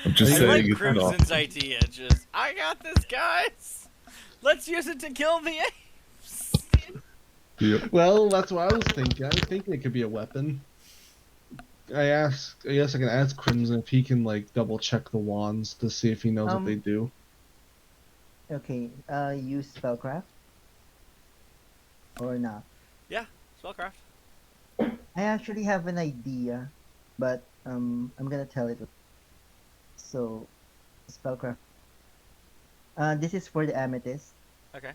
I'm just I saying like it's Crimson's not. idea. Just, I got this, guys. Let's use it to kill the apes. Yep. Well, that's what I was thinking. I was thinking it could be a weapon. I guess I can ask Crimson if he can like double check the wands to see if he knows what they Um. do. Okay. Use spellcraft or not? Yeah, spellcraft. I actually have an idea, but I'm gonna tell it. So, spellcraft. This is for the amethyst, Okay.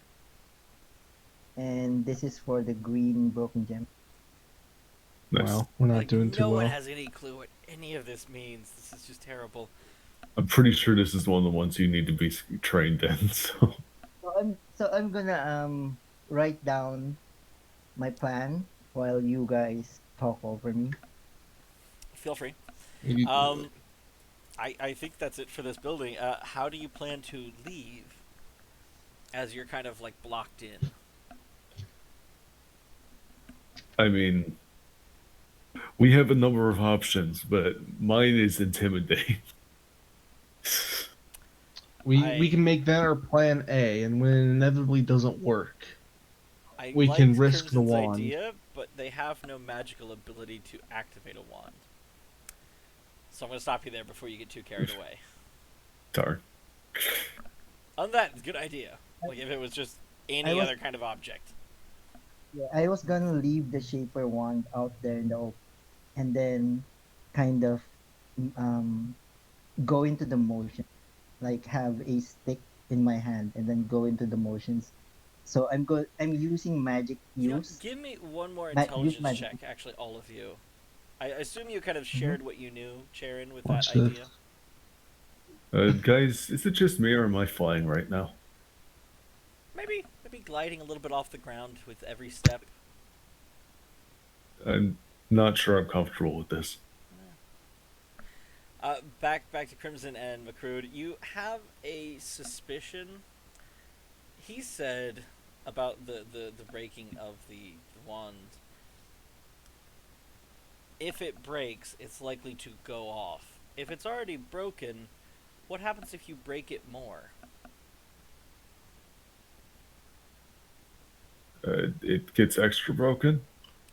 and this is for the green broken gem. Nice. Wow, we're not Like, doing too no one well. has any clue what any of this means. This is just terrible. I'm pretty sure this is one of the ones you need to be trained in. So So I'm gonna write down my plan while you guys talk over me. Feel free. You- I think that's it for this building. How do you plan to leave? As you're kind of like blocked in. I mean, we have a number of options, but mine is intimidating. we can make that our plan A, and when it inevitably doesn't work, I we like can risk the Crimson's wand. idea, but they have no magical ability to activate a wand. So I'm going to stop you there before you get too carried away. Darn. On that, it's a good idea. Like if it was just any was- other kind of object. Yeah, I was gonna leave the shaper wand out there in the open, and then kind of go into the motion, like have a stick in my hand and then go into the motions. So I'm using magic You know, use. give me one more use intelligence magic. check, actually, all of you. I assume you kind of shared what you knew, Charon, with Watch that this. idea. Guys, is it just me or am I flying right now? Maybe gliding a little bit off the ground with every step. I'm not sure I'm comfortable with this. Back to Crimson and McCrude. You have a suspicion. He said about the breaking of the wand. If it breaks, it's likely to go off. If it's already broken, what happens if you break it more? It gets extra broken.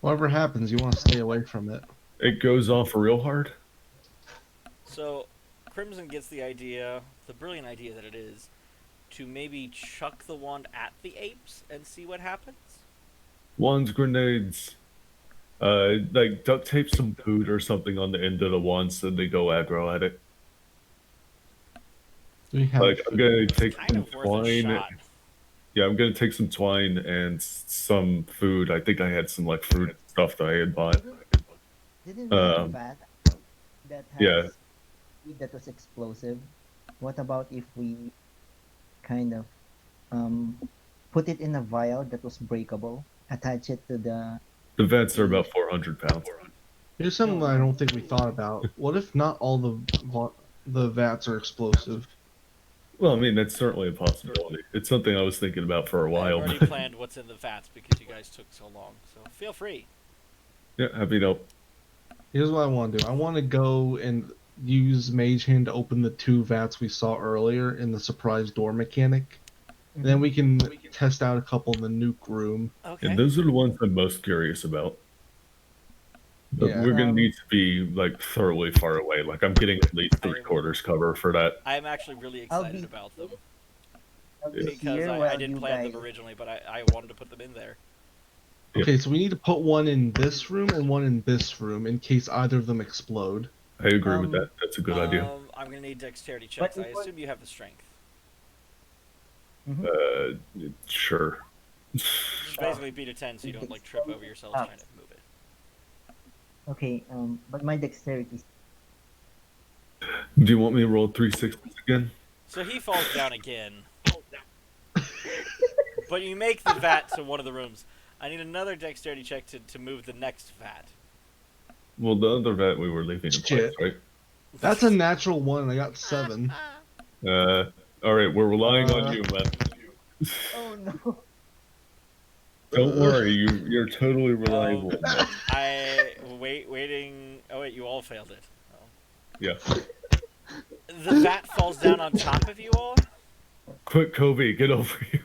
Whatever happens, you want to stay away from it. It goes off real hard. So, Crimson gets the idea, the brilliant idea that it is, to maybe chuck the wand at the apes and see what happens? Wands, grenades. Like duct tape some food or something on the end of the wand so they go aggro at it. We have Like I'm gonna take Kind some of worth a twine. shot. Yeah, I'm gonna take some twine and some food. I think I had some like fruit stuff that I had bought. Didn't we have a Um, vat that has yeah. food that was explosive? What about if we kind of put it in a vial that was breakable, attach it to the The vats are about 400 pounds. Here's something I don't think we thought about. What if not all the vats are explosive? Well, I mean that's certainly a possibility. It's something I was thinking about for a I've while. already But planned what's in the vats because you guys took so long. So feel free. yeah, happy to help. Here's what I want to do. I want to go and use Mage Hand to open the two vats we saw earlier in the surprise door mechanic. And then we can test out a couple in the nuke room. Okay. And those are the ones I'm most curious about. But Yeah. we're gonna need to be like thoroughly far away. Like I'm getting at least 3/4 cover for that. I'm actually really I'll excited be- about them I'll be because here I while didn't you plan guys. them originally, but I wanted to put them in there. Yep. Okay, so we need to put one in this room and one in this room in case either of them explode. I agree with Um, that. That's a good idea. I'm gonna need dexterity checks. I if I- assume you have the strength. Sure. Just basically beat a 10 so you don't like trip over yourselves trying to move it. Okay, but my dexterity. Do you want me to roll 360s again? So he falls down again. But you make the vat to one of the rooms. I need another dexterity check to move the next vat. Well, the other vat we were leaving in place, Shit. right? That's a natural one, and I got 7. All right, we're relying on you, man. Oh no! Don't worry, you're totally reliable. Waiting. Oh wait, you all failed it. Oh. Yeah. the vat falls down on top of you all. Quick, Kobe, get over here.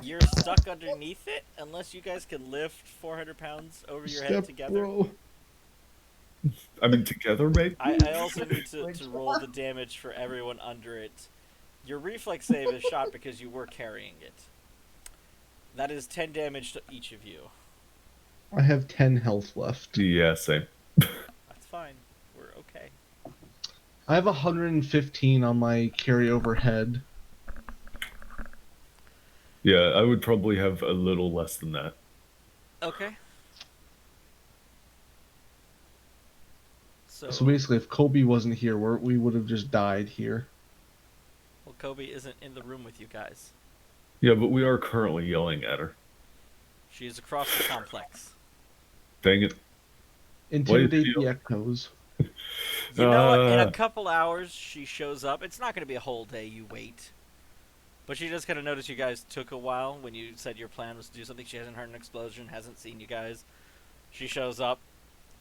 You're stuck underneath it unless you guys can lift 400 pounds over your head Step, together. bro. I mean, together, maybe? I also need to roll the damage for everyone under it. Your reflex save is shot because you were carrying it. That is 10 damage to each of you. I have 10 health left. Yeah, same. That's fine. We're okay. I have 115 on my carryover head. Yeah, I would probably have a little less than that. Okay. So basically, if Kobe wasn't here, we would have just died here. Well, Kobe isn't in the room with you guys. Yeah, but we are currently yelling at her. She is across the complex. Dang it. Intimidate you the feel? echoes. You know what? In a couple hours, she shows up. It's not going to be a whole day. You wait. But she does kind of notice you guys took a while when you said your plan was to do something. She hasn't heard an explosion, hasn't seen you guys. She shows up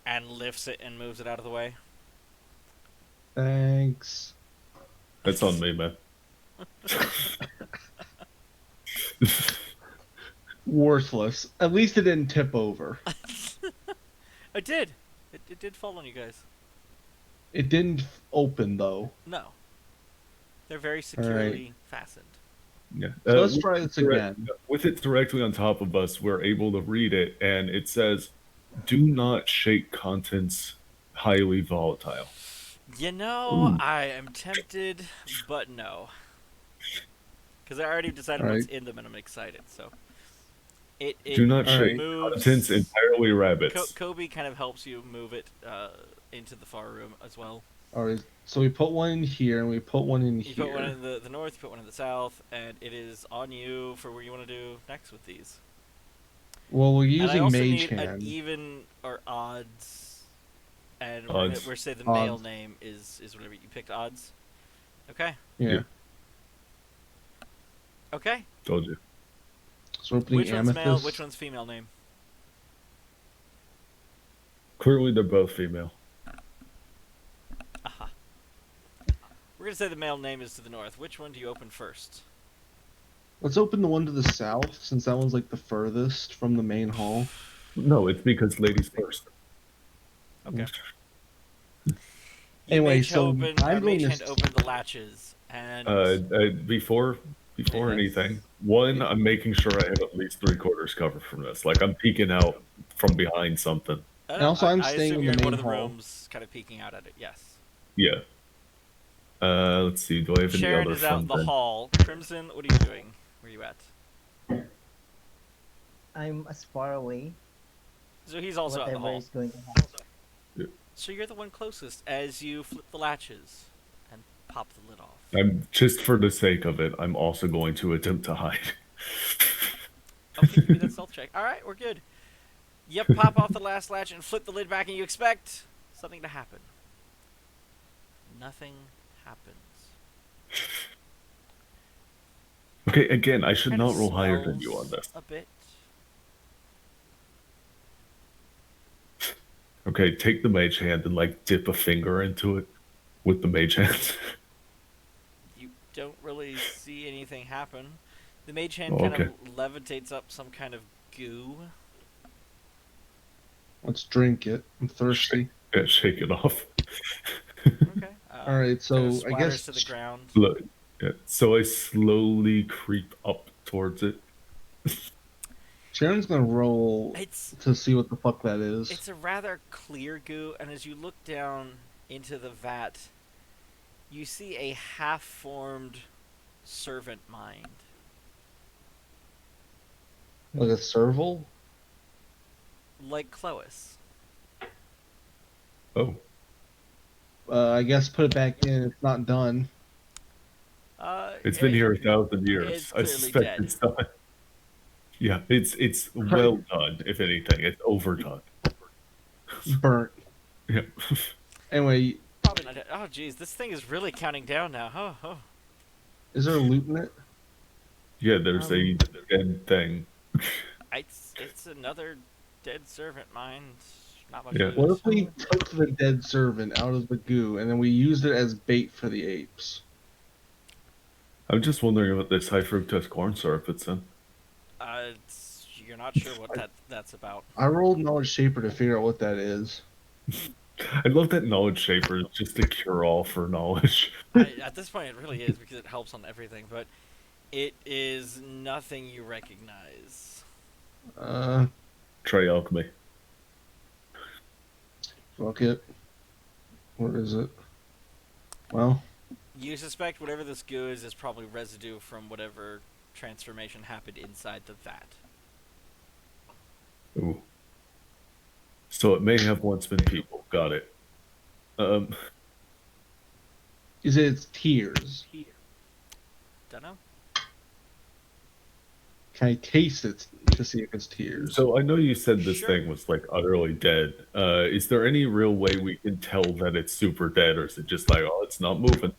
and lifts it and moves it out of the way. Thanks. That's on me, man. Worthless. At least it didn't tip over. It did. It did fall on you guys. It didn't open, though. No. They're very securely fastened. Yeah. So let's try this again. With it directly on top of us, we're able to read it, and it says, "Do not shake contents highly volatile." You know, Ooh. I am tempted, but no. Because I already decided All what's right. in them, and I'm excited. So it Do not shake moves. contents entirely rabbits. Kobe kind of helps you move it into the far room as well. Alright, so we put one in here, and we put one in You here. put one in the north, you put one in the south, and it is on you for what you want to do next with these. Well, we're And I using also Mage need Hand. an even or odds, and Odds. we're say the male Odds. name is whatever you picked. Odds. Okay. Yeah. Okay. Told you. So we're opening Which one's Amethyst. male? Which one's female name? Clearly, they're both female. Aha. We're gonna say the male name is to the north. Which one do you open first? Let's open the one to the south, since that one's like the furthest from the main hall. No, it's because ladies first. Okay. Anyway, mage so open, I'm mage doing hand this- open the latches, and Before Yes. anything, one, I'm making sure I have at least 3/4 cover from this. Like I'm peeking out from behind something. And also I'm I staying assume in you're the in one main of the hall. rooms, kind of peeking out at it. Yes. Yeah. Let's see. Do I have any Sharon other is out in fun the then? hall. Crimson, what are you doing? Where are you at? I'm as far away. So he's also out in the Whatever hall. is going to happen. So you're the one closest as you flip the latches and pop the lid off. I'm just for the sake of it. I'm also going to attempt to hide. Okay, give me that stealth check. All right, we're good. Yep, pop off the last latch and flip the lid back, and you expect something to happen. Nothing happens. Okay, again, I should Kinda not roll higher than you smells on this. A bit. Okay, take the mage hand and like dip a finger into it with the mage hand. You don't really see anything happen. The mage hand Oh, kind okay. of levitates up some kind of goo. Let's drink it. I'm thirsty. Yeah, shake it off. Okay. Alright, so kind of I splatters guess to the ground. Look, yeah. So I slowly creep up towards it. Sharon's gonna roll It's to see what the fuck that is. It's a rather clear goo, and as you look down into the vat, you see a half-formed servant mind. Like a serval? Like Clois. Oh, I guess put it back in. It's not done. it's been it- here 1,000 years. it's I clearly suspect dead. it's done. Yeah, it's well done. If anything, it's overdone. Burnt. Yeah. Anyway, Probably not dead. Oh, jeez, this thing is really counting down now. Oh. is there loot in it? Yeah, there's a dead thing. It's another dead servant mind. Not much Yeah. to What lose. if we took the dead servant out of the goo and then we used it as bait for the apes? I'm just wondering what this high fructose corn syrup it's in. You're not sure what that's about. I rolled knowledge shaper to figure out what that is. I love that knowledge shaper is just a cure-all for knowledge. At this point, it really is because it helps on everything, but it is nothing you recognize. Try alchemy. Fuck it. What is it? Well, You suspect whatever this goo is probably residue from whatever transformation happened inside the vat. Ooh. So it may have once been people. Got it. is it its tears? Dunno. Can I taste it to see if it's tears? So I know you said this Sure. thing was like utterly dead. Is there any real way we can tell that it's super dead, or is it just like, oh, it's not moving?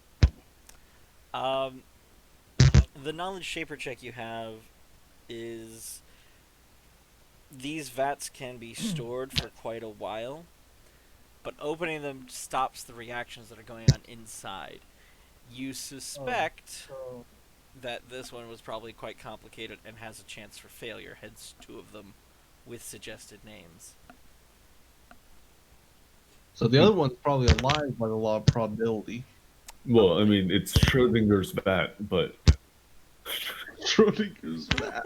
The knowledge shaper check you have is these vats can be stored for quite a while, but opening them stops the reactions that are going on inside. You suspect So, that this one was probably quite complicated and has a chance for failure, hence 2 of them with suggested names. So the other one's probably alive by the law of probability. Well, I mean, it's Schrodinger's bat, but Schrodinger's vat.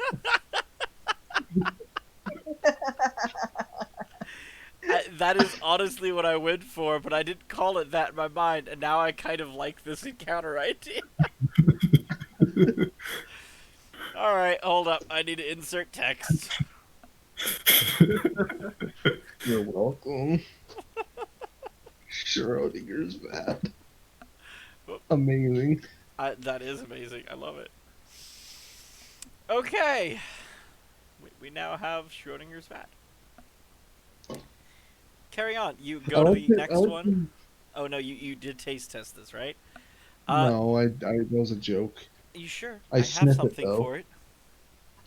That is honestly what I went for, but I didn't call it that in my mind, and now I kind of like this encounter idea. Alright, hold up. I need to insert text. You're welcome. Schrodinger's vat. Amazing. That is amazing. I love it. Okay. We now have Schrodinger's vat. Carry on. You go to the next one. Oh, no, you did taste test this, right? No, that was a joke. You sure? I have sniff it, something though. for it.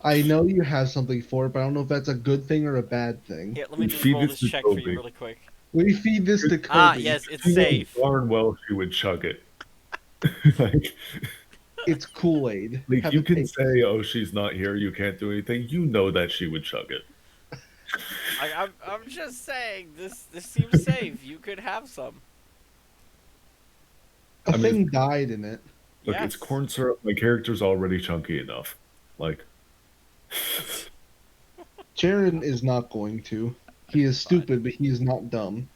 I know you have something for it, but I don't know if that's a good thing or a bad thing. Here, let me just Feed roll this this to check for you Toby. really quick. We feed this to Kobe. Ah, yes, it's she knows safe. darn well she would chug it. like, It's Kool-Aid. Have you a can taste. say, "Oh, she's not here. You can't do anything." You know that she would chug it. I'm just saying, this seems safe. You could have some. A I mean- thing died in it. Look, Yes. it's corn syrup. My character's already chunky enough. Like, Jaron is not going to. He is Fine. stupid, but he is not dumb.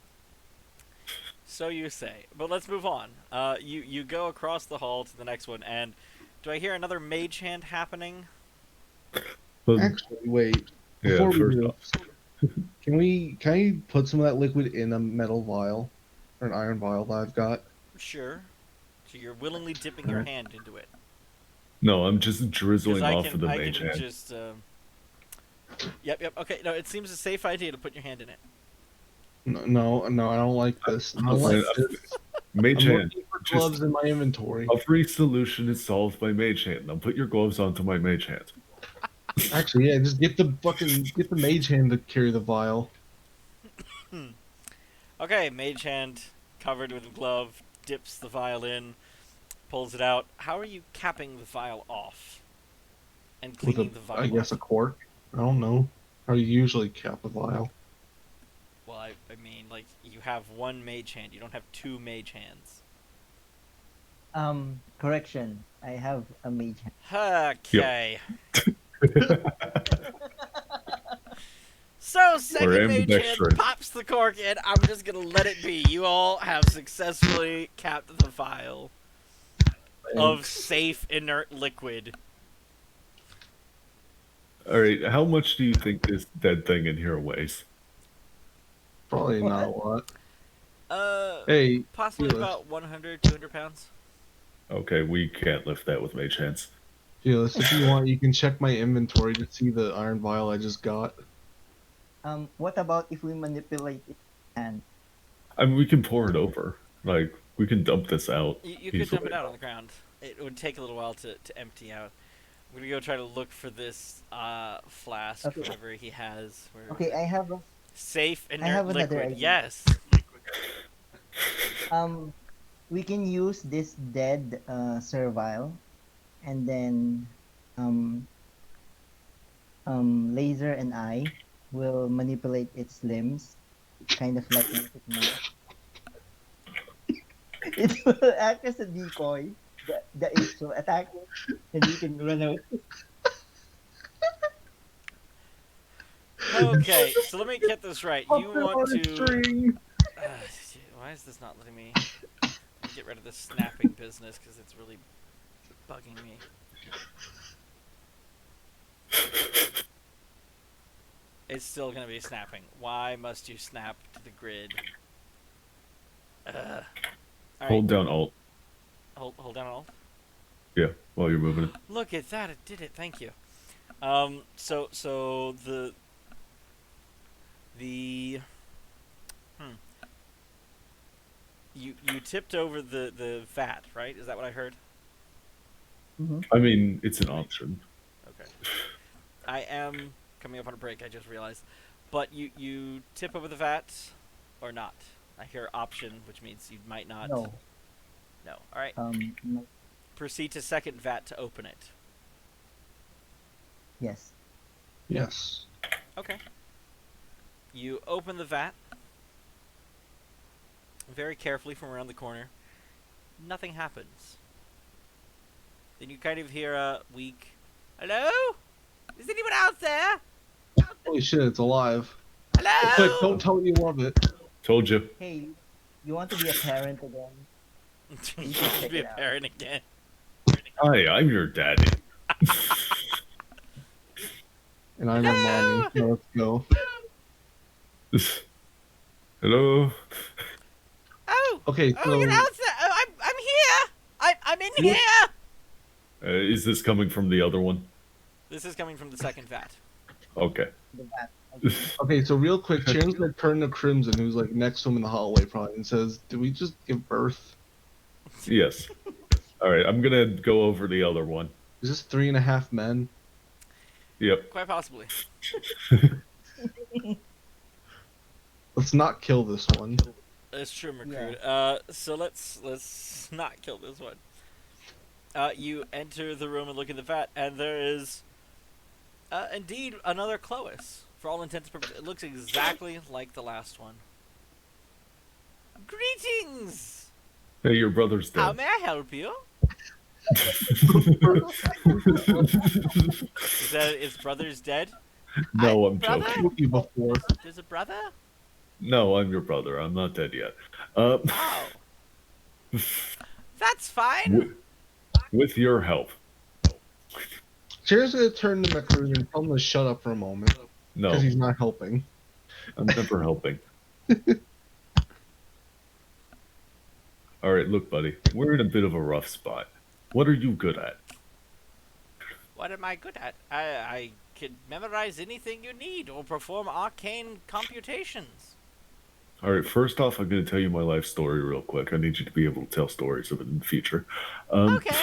So you say. But let's move on. You go across the hall to the next one, and do I hear another mage hand happening? but, Actually, wait. yeah, Before we first do, off, can I put some of that liquid in a metal vial or an iron vial that I've got? Sure. So you're willingly dipping your hand into it. no, I'm just 'Cause drizzling I off can, of the I mage can hand. just. Yep. Okay. No, it seems a safe idea to put your hand in it. No, I don't like this. I don't like this. Mage I'm hand. looking for Just- gloves in my inventory. Every solution is solved by mage hand. Now put your gloves onto my mage hand. Actually, yeah, just get the mage hand to carry the vial. Okay, mage hand covered with a glove dips the vial in, pulls it out. How are you capping the vial off? And With cleaning the vial I guess a off? cork. I don't know how you usually cap a vial. Well, I mean, like, you have one mage hand. You don't have 2 mage hands. correction. I have a mage hand. Okay. So, second We're mage hand ambidextrous. pops the cork in. I'm just gonna let it be. You all have successfully capped the vial of safe inert liquid. All right, how much do you think this dead thing in here weighs? Probably not a lot. Hey, Possibly Felix. about 100, 200 pounds. Okay, we can't lift that with mage hands. Felix, if you want, you can check my inventory to see the iron vial I just got. What about if we manipulate it and I mean, we can pour it over. Like, we can dump this out. You could dump easily. it out on the ground. It would take a little while to empty out. I'm gonna go try to look for this flask, Okay. whatever he has. Where is okay, it? I have a Safe, I inert have another liquid. idea. Yes. Um, we can use this dead servile, and then um Laser and I will manipulate its limbs, kind of like make it move. It will act as a decoy. The ace will attack it, and we can run away. Okay, so let me get this right. You Puppet want on a to... string. Shit, why is this not letting me... Let me get rid of this snapping business because it's really bugging me. It's still going to be snapping. Why must you snap to the grid? All right, Hold down Alt. hold down Alt. Yeah, while you're moving it. Look at that! It did it. Thank you. So the you tipped over the vat, right? Is that what I heard? I mean, it's an option. Okay. I am coming up on a break. I just realized, but you tip over the vat, or not? I hear option, which means you might not. No. No. All right. No. Proceed to second vat to open it. Yes. Yes. Okay. You open the vat very carefully from around the corner. Nothing happens. Then you kind of hear a weak, "Hello? Is anyone out there? Holy shit, it's alive. Hello?" Quick, don't tell me you love it. Told you. Hey, you want to be a parent again? You can should check be a it out. parent again. Hi, I'm your daddy. And I'm a mommy. Now let's go. Hello? Oh! Okay, Oh, you're so out there! Oh, I'm here! I'm in You- here! Is this coming from the other one? This is coming from the second vat. Okay. the bat. okay, so real quick, Sharon's gonna turn to Crimson, who's like next to him in the hallway, probably, and says, "Did we just give birth? Yes. All right, I'm gonna go over the other one. Is this 3.5 men?" Yep. Quite possibly. Let's not kill this one. That's true, Mercury. Yeah. So let's not kill this one. You enter the room and look in the vat, and there is indeed another Clois. For all intents and purposes, it looks exactly like the last one. Greetings! Hey, your brother's How dead. may I help you? Is that his brother's dead? No, I'm Brother? joking. Killed you before. There's a brother? No, I'm your brother. I'm not dead yet. Oh. That's fine. With your help. Sharon's gonna turn to McCruiser and tell him to shut up for a moment, No, because he's not helping. I'm never helping. All right, look, buddy. We're in a bit of a rough spot. What are you good at? What am I good at? I can memorize anything you need or perform arcane computations. All right, first off, I'm going to tell you my life story real quick. I need you to be able to tell stories of it in the future. Okay.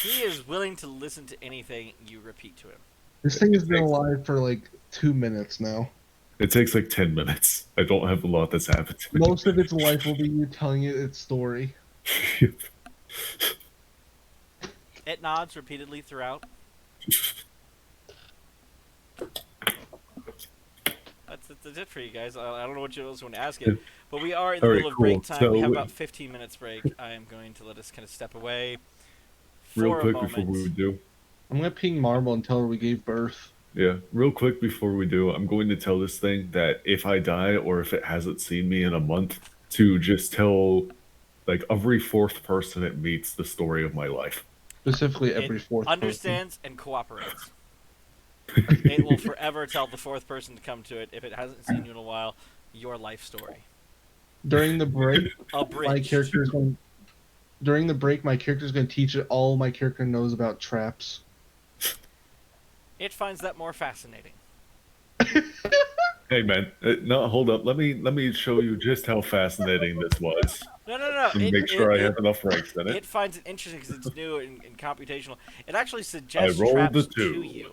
He is willing to listen to anything you repeat to him. This thing has been alive for like 2 minutes now. It takes like 10 minutes. I don't have a lot that's happened to me. Most of its life will be you telling it its story. It nods repeatedly throughout. That's it for you guys. I don't know what you else want to ask it, but we are in the All right, middle of cool. break time. So we have about 15 minutes break. I am going to let us kind of step away for Real a quick moment. before we do. I'm gonna ping Marble and tell her we gave birth. Yeah, real quick before we do, I'm going to tell this thing that if I die or if it hasn't seen me in a month, to just tell like every fourth person it meets the story of my life. Specifically, every It fourth understands and cooperates. It will forever tell the fourth person to come to it if it hasn't seen you in a while your life story. person. During the break, my Abridged. character's going. During the break, my character's gonna teach it all my character knows about traps. It finds that more fascinating. Hey man, no, hold up. Let me show you just how fascinating this was. No. And make sure I have enough ranks in it. It finds it interesting because it's new and computational. It actually I suggests rolled traps the to 2. you.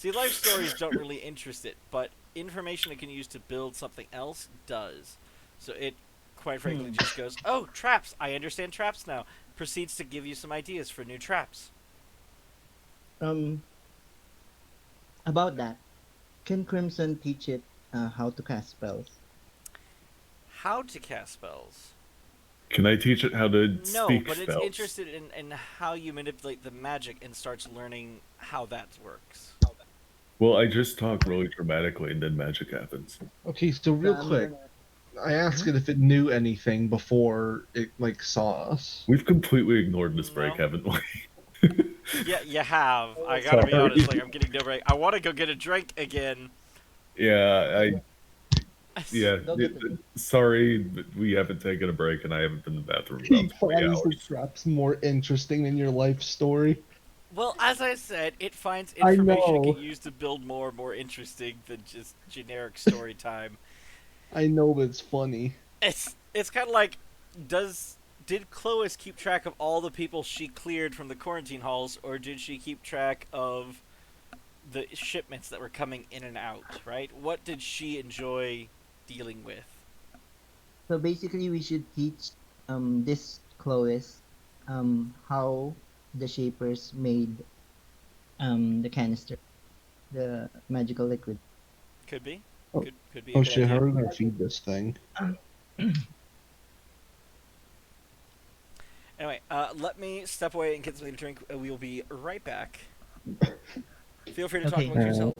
See, life stories don't really interest it, but information it can use to build something else does. So it, quite frankly, just goes, "Oh, traps! I understand traps now." Proceeds to give you some ideas for new traps. Um, about that, can Crimson teach it how to cast spells? How to cast spells? Can I teach it how to No, speak but it's spells? interested in how you manipulate the magic and starts learning how that works. Well, I just talk really dramatically and then magic happens. Okay, so So real I'm quick, gonna. I asked Mhm. it if it knew anything before it like saw us. We've completely ignored this break, No. haven't we? Yeah, you have. I gotta be Sorry. honest. Like, I'm getting no break. I want to go get a drink again. Yeah, yeah. Go get the. Sorry, but we haven't taken a break, and I haven't been in the bathroom in about Why 20 is the hours. traps more interesting than your life story? Well, as I said, it finds I information it know. can use to build more interesting than just generic story time. I know, but it's funny. It's kind of like, did Chloe keep track of all the people she cleared from the quarantine halls, or did she keep track of the shipments that were coming in and out? Right? What did she enjoy dealing with? So basically, we should teach this Chlois how the Shapers made the canister, the magical liquid. Could be. Oh, Could be a oh good shit, how idea. are we gonna feed this thing? Anyway, let me step away and get something to drink. We will be right back. Feel free to talk Okay. amongst yourself.